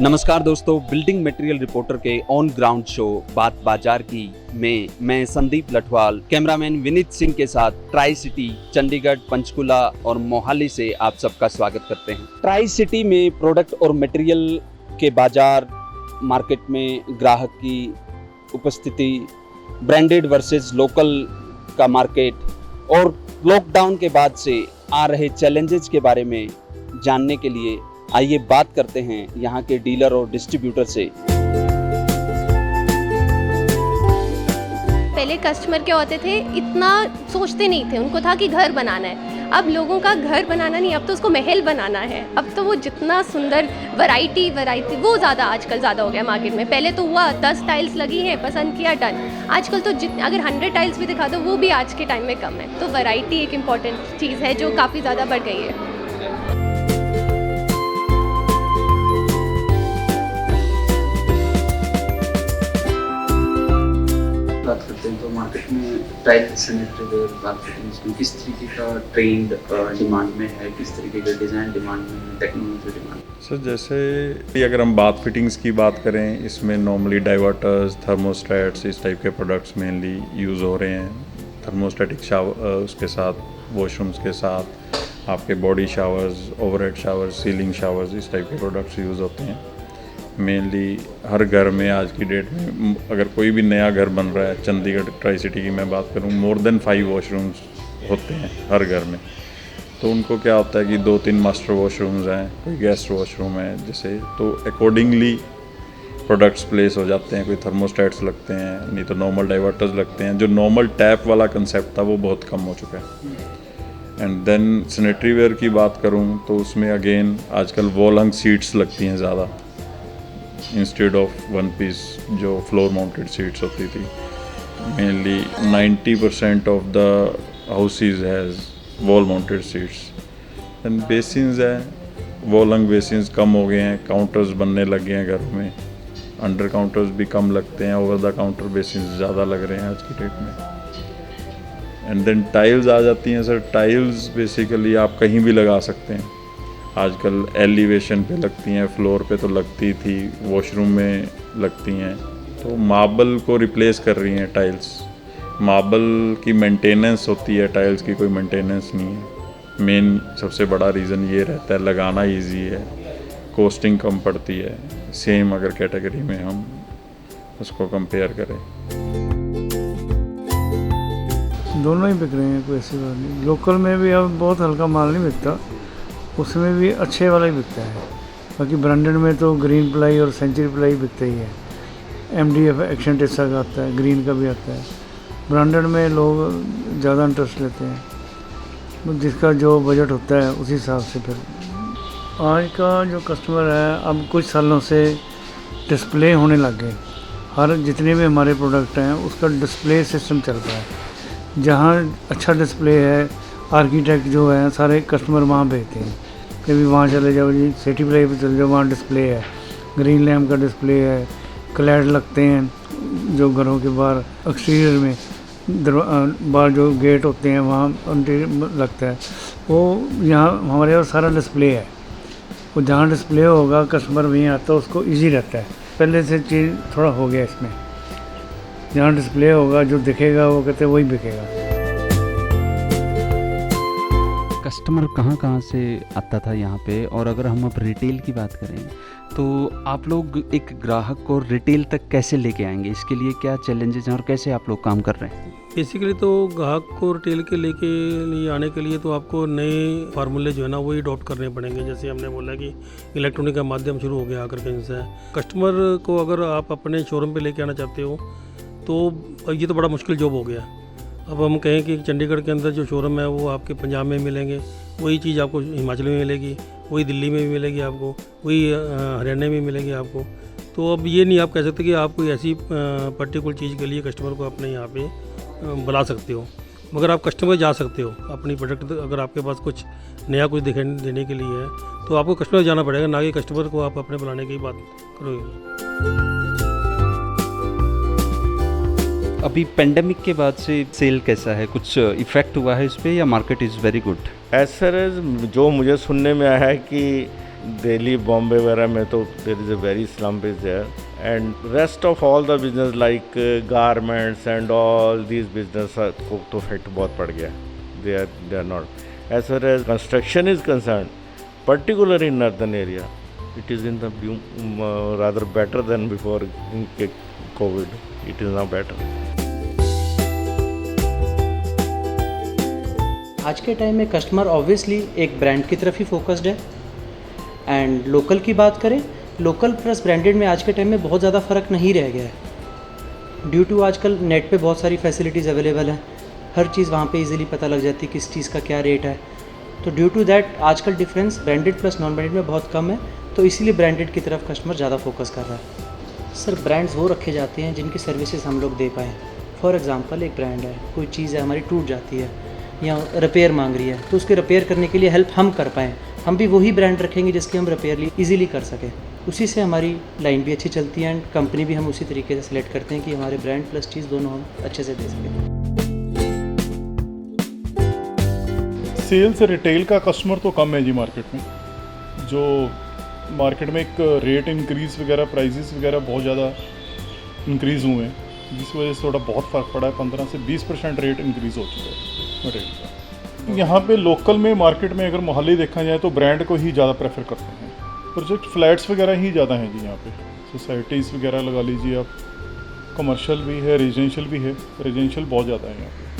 नमस्कार दोस्तों, building material reporter के ऑन ग्राउंड शो बात बाजार की में मैं संदीप लठवाल कैमरामैन विनीत सिंह के साथ ट्राई सिटी चंडीगढ़, पंचकुला और मोहाली से आप सबका स्वागत करते हैं। ट्राई सिटी में प्रोडक्ट और मटेरियल के बाजार, मार्केट में ग्राहक की उपस्थिति, ब्रांडेड वर्सेस लोकल का मार्केट और लॉकडाउन के बाद से आ रहे चैलेंजेस के बारे में जानने के लिए आइए बात करते हैं यहाँ के डीलर और डिस्ट्रीब्यूटर से। पहले कस्टमर क्या होते थे, इतना सोचते नहीं थे, उनको था कि घर बनाना है। अब लोगों का घर बनाना नहीं, अब तो उसको महल बनाना है। अब तो वो जितना सुंदर वैरायटी वो ज़्यादा आजकल ज़्यादा हो गया मार्केट में। पहले तो हुआ 10 टाइल्स लगी हैं, पसंद किया, डन। आजकल तो अगर 100 टाइल्स भी दिखा दो वो भी आज के टाइम में कम है। तो वैरायटी एक इम्पॉर्टेंट चीज़ है जो काफ़ी ज़्यादा बढ़ गई है। बात करते हैं तो मार्केट में टाइल सैनिटरी वेयर मार्केटिंग में किस तरीके का ट्रेंड डिमांड में है, किस तरीके का डिज़ाइन डिमांड में है, टेक्नोलॉजी डिमांड। सर जैसे अगर हम बात फिटिंग्स की बात करें, इसमें नॉर्मली डाइवर्टर्स, थर्मोस्टेट्स, इस टाइप के प्रोडक्ट्स मेनली यूज़ हो रहे हैं। थर्मोस्टेटिक शावर, उसके साथ वॉशरूम्स के साथ आपके body showers, overhead showers, ceiling showers, इस टाइप के प्रोडक्ट्स यूज़ होते हैं। मेनली हर घर में आज की डेट में अगर कोई भी नया घर बन रहा है, चंडीगढ़ ट्राई सिटी की मैं बात करूँ, मोर देन 5 वॉशरूम्स होते हैं हर घर में। तो उनको क्या होता है कि 2-3 मास्टर वॉशरूम्स हैं, कोई गेस्ट वॉशरूम है जैसे, तो अकॉर्डिंगली प्रोडक्ट्स प्लेस हो जाते हैं। कोई थर्मोस्टेट्स लगते हैं, नहीं तो नॉर्मल डाइवर्टर्स लगते हैं। जो नॉर्मल टैप वाला कंसेप्ट था वो बहुत कम हो चुका है। एंड देन सैनिटरी वेयर की बात करूँ तो उसमें अगेन आजकल वॉल हंग सीट्स लगती हैं ज़्यादा, इंस्टेड ऑफ वन पीस जो फ्लोर माउंटेड सीट्स होती थी। Mainly 90% of the houses has wall mounted seats. And basins है, वॉल हंग बेसिन्स कम हो गए हैं, काउंटर्स बनने लग गए हैं घरों में, अंडर काउंटर्स भी कम लगते हैं, ओवर द काउंटर बेसिन्स ज़्यादा लग रहे हैं आज की डेट में। एंड देन टाइल्स आ जाती हैं सर। टाइल्स बेसिकली आप कहीं भी लगा सकते हैं। आजकल एलिवेशन पे लगती हैं, फ्लोर पे तो लगती थी, वॉशरूम में लगती हैं। तो मार्बल को रिप्लेस कर रही हैं टाइल्स। मार्बल की मेंटेनेंस होती है, टाइल्स की कोई मेंटेनेंस नहीं है। मेन सबसे बड़ा रीज़न ये रहता है, लगाना इजी है, कॉस्टिंग कम पड़ती है। सेम अगर कैटेगरी में हम उसको कंपेयर करें, दोनों ही बिक रहे हैं, कोई ऐसी बात नहीं। लोकल में भी अब बहुत हल्का माल नहीं बिकता, उसमें भी अच्छे वाला ही बिकता है। बाकी ब्रांडेड में तो ग्रीन प्लाई और सेंचुरी प्लाई बिकता ही है। MDF एक्शन टेसा का आता है, ग्रीन का भी आता है। ब्रांडेड में लोग ज़्यादा इंटरेस्ट लेते हैं, जिसका जो बजट होता है उसी हिसाब से। फिर आज का जो कस्टमर है, अब कुछ सालों से डिस्प्ले होने लग गए। हर जितने भी हमारे प्रोडक्ट हैं उसका डिस्प्ले सिस्टम चल रहा है। जहाँ अच्छा डिस्प्ले है, आर्किटेक्ट जो है सारे कस्टमर वहाँ भेजते हैं। कभी वहाँ चले जाओ जी, सिटी प्लाई पे चले जाओ, वहाँ डिस्प्ले है, ग्रीन लैम्प का डिस्प्ले है, क्लैड लगते हैं जो घरों के बाहर एक्सटीरियर में, बाहर जो गेट होते हैं वहाँ इंटीरियर लगता है। वो यहाँ हमारे यहाँ सारा डिस्प्ले है। वो जहाँ डिस्प्ले होगा कस्टमर वहीं आता है, उसको ईजी रहता है। पहले से चीज़ थोड़ा हो गया इसमें, जहाँ डिस्प्ले होगा जो दिखेगा वो कहते हैं वही बिकेगा। कस्टमर कहाँ से आता था यहाँ पे, और अगर हम अब रिटेल की बात करें तो आप लोग एक ग्राहक को रिटेल तक कैसे लेके आएंगे, इसके लिए क्या चैलेंजेस हैं और कैसे आप लोग काम कर रहे हैं? बेसिकली तो ग्राहक को रिटेल के लिए आने के लिए तो आपको नए फार्मूले जो है ना वही अडॉप्ट करने पड़ेंगे। जैसे हमने बोला कि इलेक्ट्रॉनिक का माध्यम शुरू हो गया आकर के इनसे। कस्टमर को अगर आप अपने शोरूम पे लेके आना चाहते हो तो ये तो बड़ा मुश्किल जॉब हो गया। अब हम कहें कि चंडीगढ़ के अंदर जो शोरूम है वो आपके पंजाब में मिलेंगे, वही चीज़ आपको हिमाचल में मिलेगी, वही दिल्ली में भी मिलेगी आपको, वही हरियाणा में मिलेगी आपको। तो अब ये नहीं आप कह सकते कि आप कोई ऐसी पर्टिकुलर चीज़ के लिए कस्टमर को अपने यहाँ पे बुला सकते हो, मगर आप कस्टमर जा सकते हो अपनी प्रोडक्ट। अगर आपके पास कुछ नया कुछ देने के लिए है तो आपको कस्टमर जाना पड़ेगा, ना कि कस्टमर को आप अपने बुलाने की बात करोगे। अभी पेंडेमिक के बाद से सेल कैसा है, कुछ इफेक्ट हुआ है इस पे या market is very good? As sir as जो मुझे सुनने में आया है कि दिल्ली बॉम्बे वगैरह में तो there is a very slump is there and rest of all the business like garments and all these business को तो इफेक्ट बहुत पड़ गया. They are not as far as construction is concern particular in northern area it is in the rather better than before in COVID. It is now better. आज के time में customer obviously एक brand की तरफ ही focused है. And local की बात करें, लोकल प्लस ब्रांडेड में आज के टाइम में बहुत ज़्यादा फ़र्क नहीं रह गया है. ड्यू टू आजकल नेट पे बहुत सारी फैसिलिटीज़ अवेलेबल हैं. हर चीज़ वहाँ पे इजीली पता लग जाती है किस चीज़ का क्या रेट है. तो ड्यू टू दैट आजकल difference branded plus non branded में बहुत कम है. तो इसीलिए ब्रांडेड की तरफ कस्टमर ज़्यादा फोकस कर रहा है. सर ब्रांड्स वो रखे जाते हैं जिनकी सर्विसेज हम लोग दे पाएँ. फॉर एग्जांपल एक ब्रांड है, कोई चीज़ है हमारी टूट जाती है या रिपेयर मांग रही है, तो उसके रिपेयर करने के लिए हेल्प हम कर पाएँ. हम भी वही ब्रांड रखेंगे जिसकी हम रिपेयर ईजिली कर सकें. उसी से हमारी लाइन भी अच्छी चलती है एंड कंपनी भी हम उसी तरीके से सिलेक्ट करते हैं कि हमारे ब्रांड प्लस चीज़ दोनों हम अच्छे से दे सकें. सेल से रिटेल का कस्टमर तो कम है जी मार्केट में. जो मार्केट में एक रेट इंक्रीज़ वगैरह प्राइसेस वगैरह बहुत ज़्यादा इंक्रीज़ हुए हैं, जिस वजह से थोड़ा बहुत फ़र्क पड़ा है. 15 से 20% रेट इंक्रीज़ हो चुका है मटेरियल का. यहाँ पे लोकल में मार्केट में अगर मोहाली देखा जाए तो ब्रांड को ही ज़्यादा प्रेफर करते हैं. प्रोजेक्ट फ्लैट्स वगैरह ही ज़्यादा हैं जी यहाँ पे. सोसाइटीज़ वगैरह लगा लीजिए आप. कमर्शियल भी है, रेजिडेंशियल भी है. रेजिडेंशियल बहुत ज़्यादा है यहाँ पे.